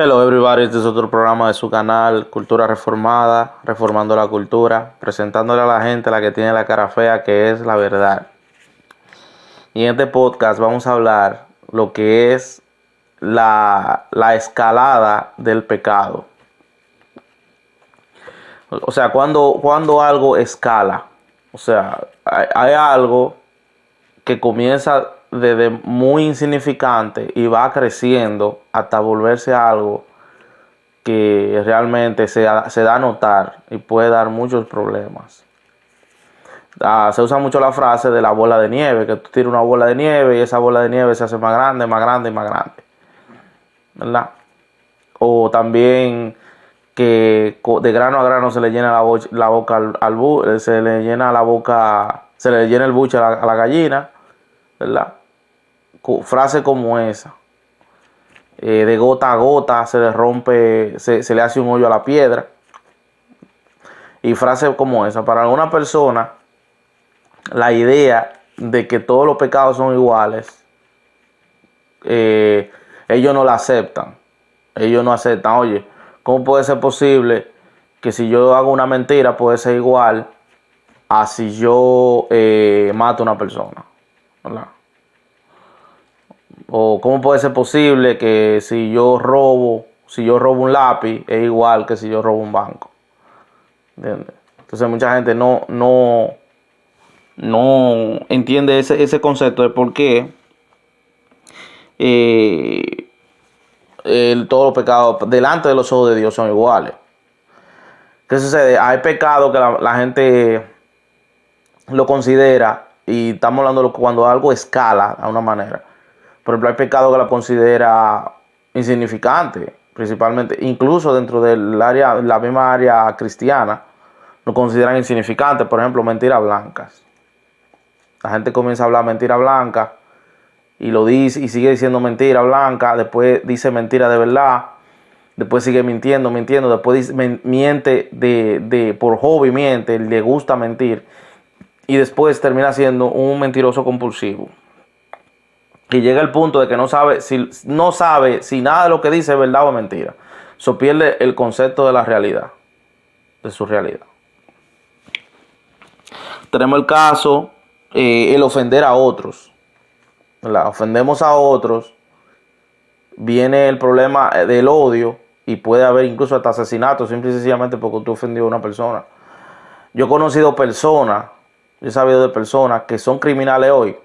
Hello everybody, este es otro programa de su canal Cultura Reformada, reformando la cultura, presentándole a la gente la que tiene la cara fea, que es la verdad. Y en este podcast vamos a hablar lo que es la escalada del pecado. O sea, cuando algo escala, o sea, hay algo que comienza desde muy insignificante y va creciendo hasta volverse algo que realmente se da a notar y puede dar muchos problemas. Se usa mucho la frase de la bola de nieve, que tú tiras una bola de nieve y esa bola de nieve se hace más grande, más grande y más grande, ¿verdad? O también que de grano a grano se le llena la boca se le llena la boca, se le llena el buche a la gallina, ¿verdad? Frase como esa. De gota a gota se le rompe, se le hace un hoyo a la piedra. Y frases como esa, para alguna persona, la idea de que todos los pecados son iguales, ellos no la aceptan. Ellos no aceptan, oye, ¿cómo puede ser posible que si yo hago una mentira puede ser igual a si yo mato a una persona? ¿Verdad? O cómo puede ser posible que si yo robo un lápiz es igual que si yo robo un banco. ¿Entiendes? Entonces mucha gente no entiende ese concepto de por qué todos los pecados delante de los ojos de Dios son iguales. ¿Qué sucede? Hay pecados que la gente lo considera, y estamos hablando de cuando algo escala a una manera. Por ejemplo, hay pecados que la considera insignificante, principalmente, incluso dentro del área, la misma área cristiana, lo consideran insignificante. Por ejemplo, mentiras blancas. La gente comienza a hablar mentira blanca y lo dice y sigue diciendo mentira blanca, después dice mentira de verdad, después sigue mintiendo, después miente por hobby, miente, le gusta mentir y después termina siendo un mentiroso compulsivo. Y llega el punto de que no sabe si nada de lo que dice es verdad o mentira. Eso pierde el concepto de la realidad, de su realidad. Tenemos el caso, el ofender a otros. Ofendemos a otros, viene el problema del odio y puede haber incluso hasta asesinato, simple y sencillamente porque tú ofendió a una persona. Yo he conocido personas, yo he sabido de personas que son criminales hoy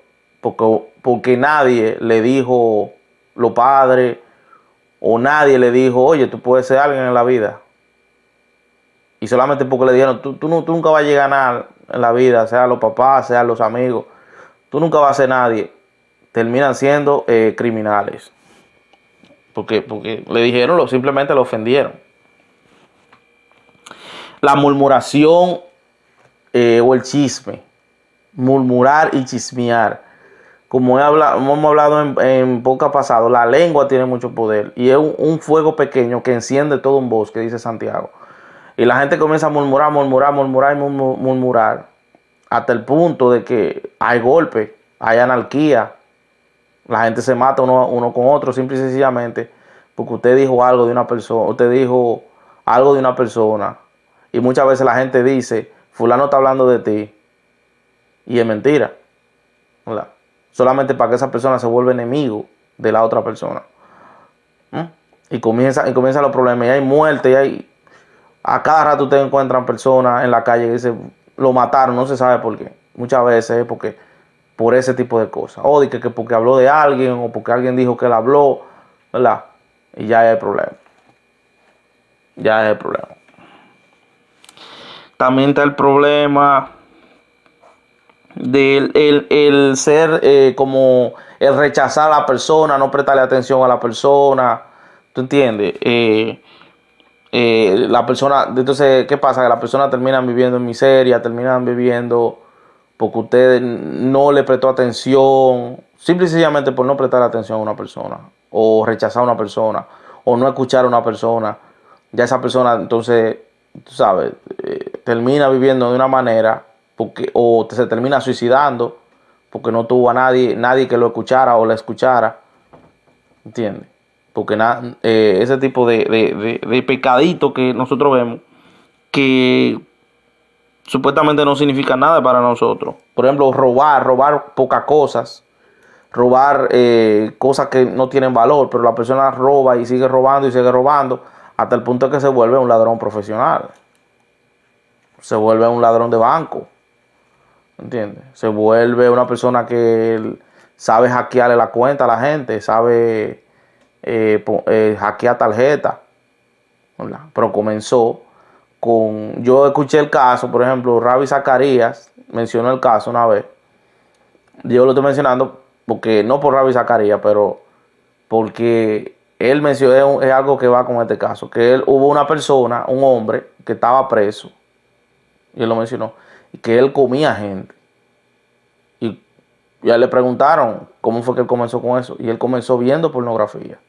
porque nadie le dijo los padres o nadie le dijo, oye, tú puedes ser alguien en la vida. Y solamente porque le dijeron, tú nunca vas a llegar a nada en la vida, sea los papás, sea los amigos, tú nunca vas a ser nadie, terminan siendo criminales. Porque le dijeron, simplemente lo ofendieron. La murmuración o el chisme. Murmurar y chismear. Como hemos hablado en podcast pasado, la lengua tiene mucho poder. Y es un fuego pequeño que enciende todo un bosque, dice Santiago. Y la gente comienza a murmurar, murmurar. Hasta el punto de que hay golpes, hay anarquía. La gente se mata uno con otro, simple y sencillamente porque usted dijo algo de una persona, usted dijo algo de una persona. Y muchas veces la gente dice, fulano está hablando de ti. Y es mentira, ¿verdad? Solamente para que esa persona se vuelva enemigo de la otra persona. Y comienzan los problemas. Y hay muerte, a cada rato ustedes encuentran personas en la calle que dicen, lo mataron, no se sabe por qué. Muchas veces es por ese tipo de cosas. O de que porque habló de alguien o porque alguien dijo que él habló, ¿verdad? Y ya es el problema. Ya es el problema. También está el problema del el ser como el rechazar a la persona, no prestarle atención a la persona. ¿Tú entiendes? La persona, entonces, ¿qué pasa? Que las personas terminan viviendo en miseria, terminan viviendo porque usted no le prestó atención, simple y sencillamente por no prestar atención a una persona, o rechazar a una persona, o no escuchar a una persona. Ya esa persona, entonces, tú sabes, termina viviendo de una manera, o se termina suicidando, porque no tuvo a nadie que lo escuchara o la escuchara. ¿Entiendes? Porque ese tipo de pecadito que nosotros vemos, que supuestamente no significa nada para nosotros. Por ejemplo, robar pocas cosas, robar cosas que no tienen valor, pero la persona roba y sigue robando hasta el punto de que se vuelve un ladrón profesional. Se vuelve un ladrón de banco, ¿entiendes? Se vuelve una persona que sabe hackearle la cuenta a la gente, sabe hackear tarjeta, ¿verdad? Pero comenzó yo escuché el caso, por ejemplo, Ravi Zacarías mencionó el caso una vez. Yo lo estoy mencionando porque no por Ravi Zacarías, pero porque él mencionó, es algo que va con este caso, que hubo una persona, un hombre, que estaba preso, y él lo mencionó, y que él comía gente. Y ya le preguntaron cómo fue que él comenzó con eso, y él comenzó viendo pornografía.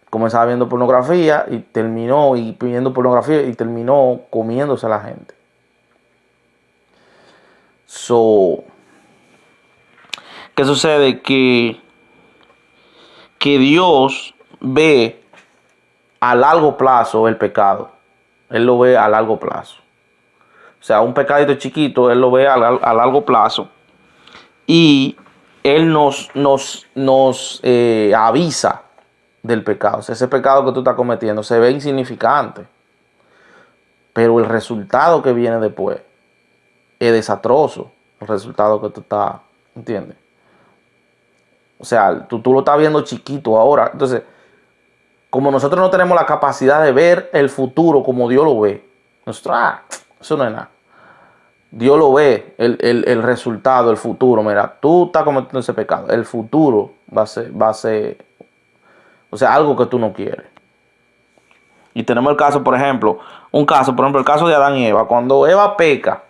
Comenzaba viendo pornografía y terminó viendo pornografía y terminó comiéndose a la gente. ¿Qué sucede? Que Dios ve a largo plazo el pecado. Él lo ve a largo plazo. O sea, un pecadito chiquito, Él lo ve a largo plazo. Y Él nos avisa del pecado. O sea, ese pecado que tú estás cometiendo se ve insignificante, pero el resultado que viene después es desastroso. El resultado que tú estás, ¿entiendes? O sea, tú lo estás viendo chiquito ahora. Entonces, como nosotros no tenemos la capacidad de ver el futuro como Dios lo ve, nosotros, eso no es nada. Dios lo ve, el resultado, el futuro. Mira, tú estás cometiendo ese pecado. El futuro va a ser, o sea, algo que tú no quieres. Y tenemos el caso, por ejemplo, el caso de Adán y Eva. Cuando Eva peca,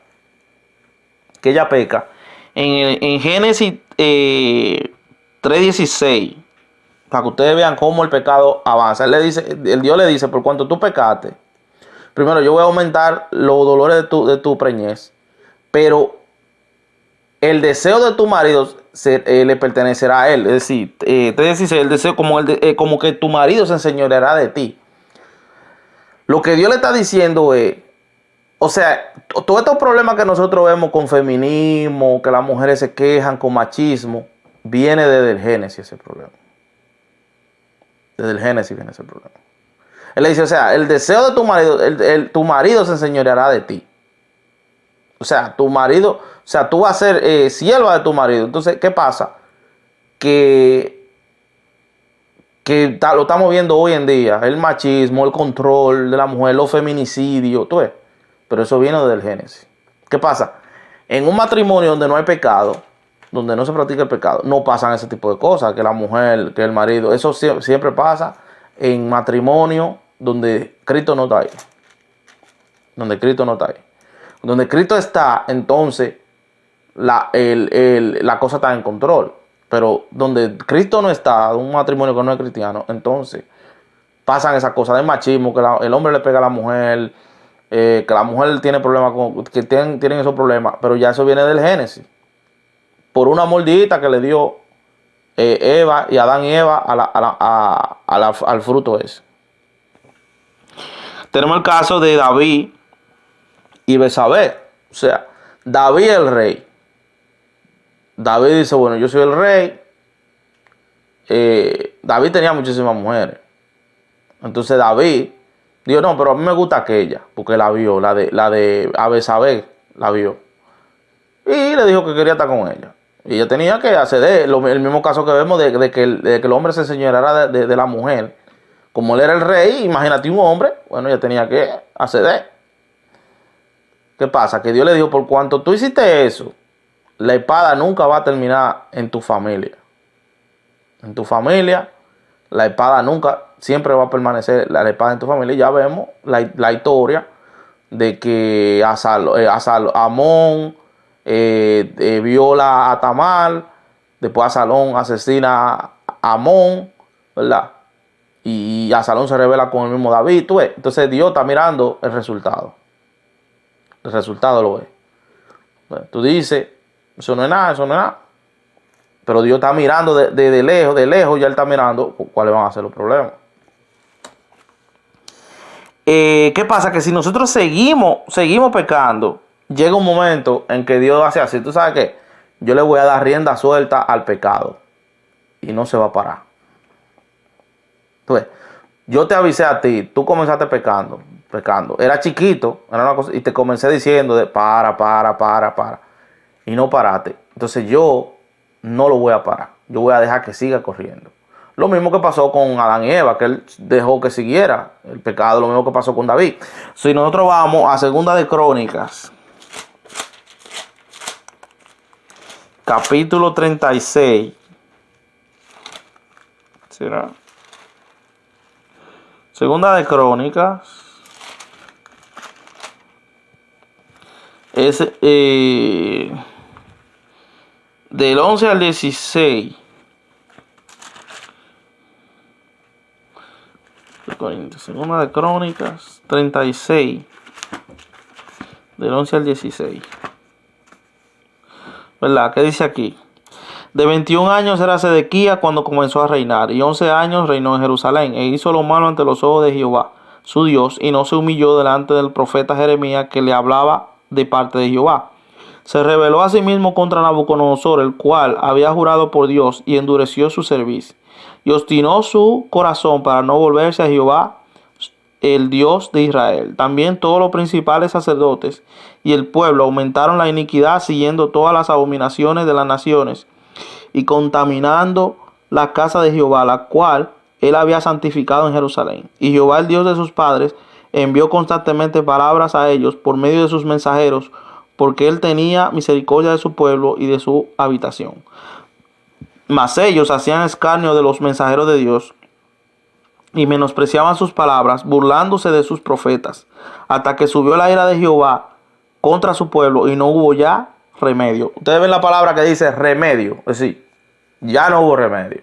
que ella peca, en Génesis 3:16, para que ustedes vean cómo el pecado avanza. El Dios le dice, por cuanto tú pecaste, primero yo voy a aumentar los dolores de tu preñez, pero el deseo de tu marido le pertenecerá a él. Es decir, 3:16, el deseo como que tu marido se enseñoreará de ti. Lo que Dios le está diciendo es, o sea, todos estos problemas que nosotros vemos con feminismo, que las mujeres se quejan, con machismo, viene desde el Génesis ese problema. Desde el Génesis viene ese problema. Él le dice, o sea, el deseo de tu marido, tu marido se enseñoreará de ti. O sea, tu marido, o sea, tú vas a ser sierva de tu marido. Entonces, ¿qué pasa? Que lo estamos viendo hoy en día, el machismo, el control de la mujer, los feminicidios, tú ves. Pero eso viene desde el Génesis. ¿Qué pasa? En un matrimonio donde no hay pecado, donde no se practica el pecado, no pasan ese tipo de cosas, que la mujer, que el marido, eso siempre pasa en matrimonio donde Cristo no está ahí. Donde Cristo no está ahí. Donde Cristo está, entonces la cosa está en control. Pero donde Cristo no está, un matrimonio que no es cristiano, entonces pasan esas cosas de machismo, que el hombre le pega a la mujer, que la mujer tiene problemas, que tienen esos problemas, pero ya eso viene del Génesis. Por una mordidita que le dio Eva y Adán y Eva al fruto ese. Tenemos el caso de David y Betsabé. O sea, David es el rey. David dice, bueno, yo soy el rey. David tenía muchísimas mujeres. Entonces David dijo, no, pero a mí me gusta aquella, porque la vio, la de Betsabé, la vio. Y le dijo que quería estar con ella. Y ella tenía que acceder, el mismo caso que vemos de que el hombre se enseñoreara de la mujer. Como él era el rey, imagínate un hombre, bueno, ella tenía que acceder. ¿Qué pasa? Que Dios le dijo, por cuanto tú hiciste eso, la espada nunca va a terminar en tu familia. En tu familia, la espada nunca, siempre va a permanecer la espada en tu familia. Y ya vemos la historia de que Amón viola a Tamar, después Absalón asesina a Amón, ¿verdad? Y Absalón se revela con el mismo David, ¿tú ves? Entonces Dios está mirando el resultado. El resultado lo ve. Bueno, tú dices, eso no es nada, eso no es nada. Pero Dios está mirando de lejos, ya Él está mirando cuáles van a ser los problemas. ¿Qué pasa? Que si nosotros seguimos pecando, llega un momento en que Dios hace así. ¿Tú sabes qué? Yo le voy a dar rienda suelta al pecado y no se va a parar. Entonces, yo te avisé a ti, tú comenzaste pecando. Era chiquito, era una cosa, y te comencé diciendo de para. Y no paraste. Entonces yo no lo voy a parar. Yo voy a dejar que siga corriendo. Lo mismo que pasó con Adán y Eva, que él dejó que siguiera el pecado. Lo mismo que pasó con David. Si nosotros vamos a Segunda de Crónicas, capítulo 36. ¿Será? Segunda de Crónicas. Es del 11 al 16. Segunda de Crónicas 36. Del 11 al 16. ¿Verdad? ¿Qué dice aquí? De 21 años era Sedequías cuando comenzó a reinar, y 11 años reinó en Jerusalén, e hizo lo malo ante los ojos de Jehová, su Dios, y no se humilló delante del profeta Jeremías, que le hablaba de parte de Jehová. Se rebeló a sí mismo contra Nabucodonosor, el cual había jurado por Dios, y endureció su cerviz, y obstinó su corazón para no volverse a Jehová, el Dios de Israel. También todos los principales sacerdotes y el pueblo aumentaron la iniquidad, siguiendo todas las abominaciones de las naciones, y contaminando la casa de Jehová, la cual él había santificado en Jerusalén. Y Jehová, el Dios de sus padres, envió constantemente palabras a ellos por medio de sus mensajeros, porque él tenía misericordia de su pueblo y de su habitación. Mas ellos hacían escarnio de los mensajeros de Dios y menospreciaban sus palabras, burlándose de sus profetas, hasta que subió la ira de Jehová contra su pueblo y no hubo ya remedio. Ustedes ven la palabra que dice remedio, es decir, ya no hubo remedio.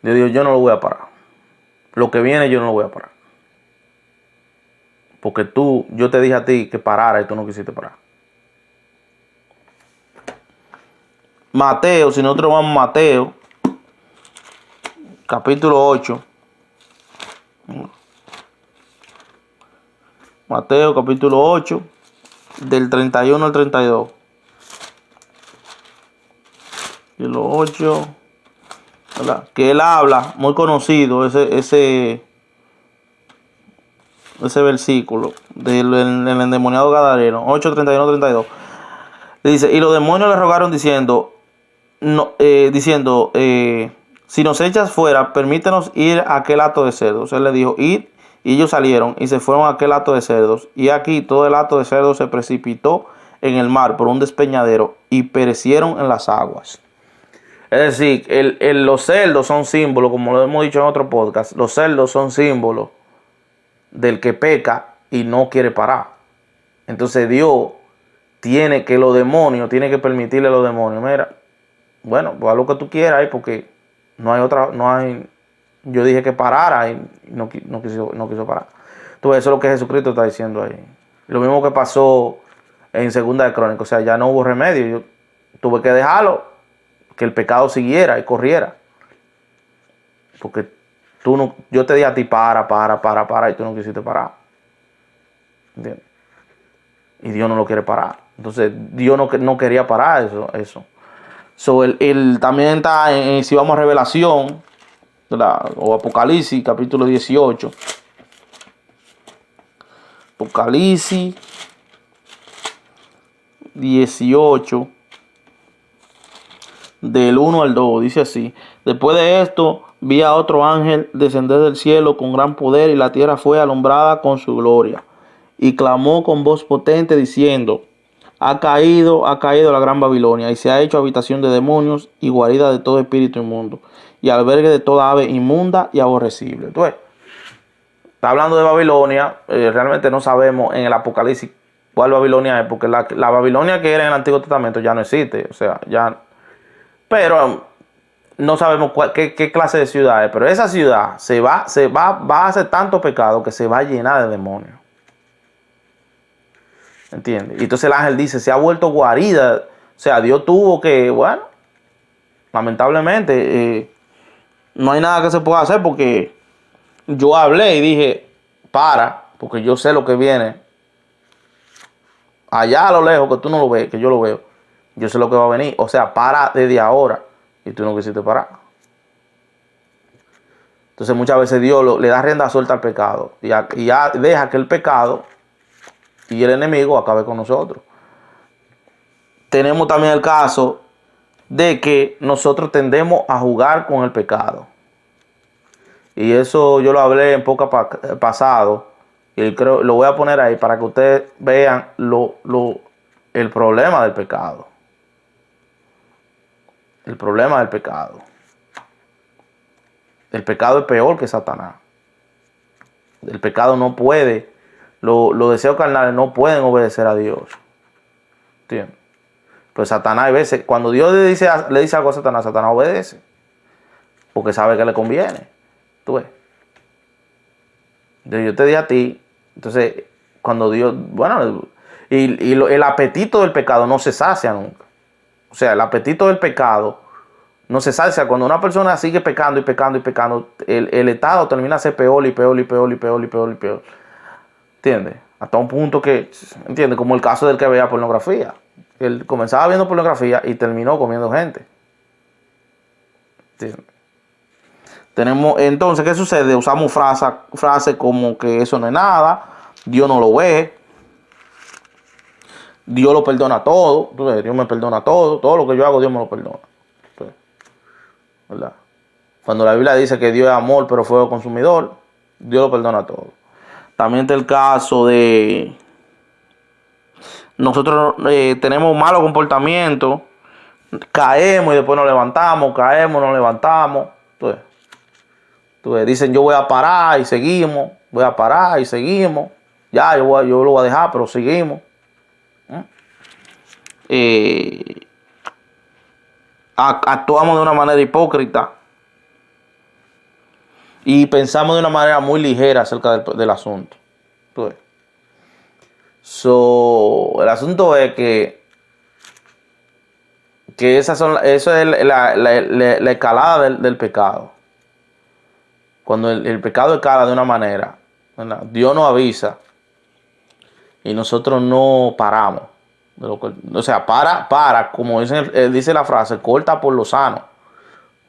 Dios dijo, yo no lo voy a parar. Lo que viene yo no lo voy a parar. Porque yo te dije a ti que parara y tú no quisiste parar. Mateo, si nosotros vamos a Mateo, capítulo 8. Mateo, capítulo 8, del 31 al 32. Y los 8, ¿verdad? Que él habla, muy conocido, ese versículo del endemoniado gadareno, 8, 31, 32. Dice, y los demonios le rogaron diciendo, si nos echas fuera, permítenos ir a aquel hato de cerdos. Él le dijo, id, y ellos salieron y se fueron a aquel hato de cerdos. Y aquí todo el hato de cerdos se precipitó en el mar por un despeñadero y perecieron en las aguas. Es decir, los cerdos son símbolos, como lo hemos dicho en otro podcast, los cerdos son símbolos del que peca y no quiere parar. Entonces Dios tiene que permitirle a los demonios, mira, bueno, pues haz lo que tú quieras ahí, porque yo dije que parara y no quiso parar. Entonces eso es lo que Jesucristo está diciendo ahí. Lo mismo que pasó en Segunda de Crónicas, o sea, ya no hubo remedio, yo tuve que dejarlo, que el pecado siguiera y corriera. Porque yo te dije a ti para, y tú no quisiste parar. ¿Entiendes? Y Dios no lo quiere parar. Entonces Dios no quería parar eso. También está si vamos a Revelación, o Apocalipsis, capítulo 18. Apocalipsis 18, del 1 al 2, dice así: después de esto vi a otro ángel descender del cielo con gran poder, y la tierra fue alumbrada con su gloria. Y clamó con voz potente diciendo, ha caído la gran Babilonia, y se ha hecho habitación de demonios y guarida de todo espíritu inmundo, y albergue de toda ave inmunda y aborrecible. Entonces, está hablando de Babilonia. Realmente no sabemos en el Apocalipsis cuál Babilonia es, porque la Babilonia que era en el Antiguo Testamento ya no existe. O sea, ya. Pero no sabemos qué clase de ciudad es. Pero esa ciudad va a hacer tanto pecado que se va a llenar de demonios. ¿Entiendes? Y entonces el ángel dice, se ha vuelto guarida. O sea, Dios tuvo que, bueno, lamentablemente, no hay nada que se pueda hacer porque yo hablé y dije, porque yo sé lo que viene. Allá a lo lejos, que tú no lo ves, que yo lo veo. Yo sé lo que va a venir. O sea, para desde ahora. Y tú no quisiste parar. Entonces muchas veces Dios le da rienda suelta al pecado. Y ya deja que el pecado y el enemigo acabe con nosotros. Tenemos también el caso de que nosotros tendemos a jugar con el pecado. Y eso yo lo hablé en poca pasado. Y creo lo voy a poner ahí para que ustedes vean el problema del pecado. El problema del pecado. El pecado es peor que Satanás. El pecado no puede, los deseos carnales no pueden obedecer a Dios. ¿Entiendes? Pues Satanás, a veces, cuando Dios le dice algo a Satanás, Satanás obedece. Porque sabe que le conviene. ¿Tú ves? Yo te dije a ti, entonces, cuando Dios, bueno, el apetito del pecado no se sacia nunca. O sea, el apetito del pecado no se sacia. Cuando una persona sigue pecando y pecando y pecando, el estado termina a ser peor y peor y peor y peor y peor y peor. ¿Entiendes? Hasta un punto que, ¿entiendes? Como el caso del que veía pornografía. Él comenzaba viendo pornografía y terminó comiendo gente. ¿Entiendes? Tenemos, entonces, ¿qué sucede? Usamos frases como que eso no es nada, Dios no lo ve, Dios lo perdona todo, Dios me perdona todo lo que yo hago Dios me lo perdona. Entonces, ¿verdad? Cuando la Biblia dice que Dios es amor pero fuego consumidor, Dios lo perdona todo. También está el caso de nosotros tenemos malos comportamientos, caemos y después nos levantamos, caemos, nos levantamos. Entonces, dicen yo voy a parar y seguimos, voy a parar y seguimos. Ya, yo lo voy a dejar, pero seguimos. Actuamos de una manera hipócrita y pensamos de una manera muy ligera acerca del asunto. Entonces, el asunto es que eso es la escalada del pecado. Cuando el pecado escala de una manera, ¿verdad? Dios nos avisa y nosotros no paramos. O sea, como dice la frase, corta por lo sano.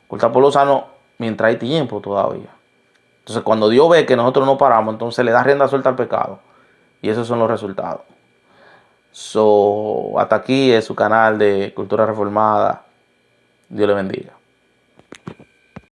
Corta por lo sano mientras hay tiempo todavía. Entonces, cuando Dios ve que nosotros no paramos, entonces le da rienda suelta al pecado. Y esos son los resultados. Hasta aquí es su canal de Cultura Reformada. Dios le bendiga.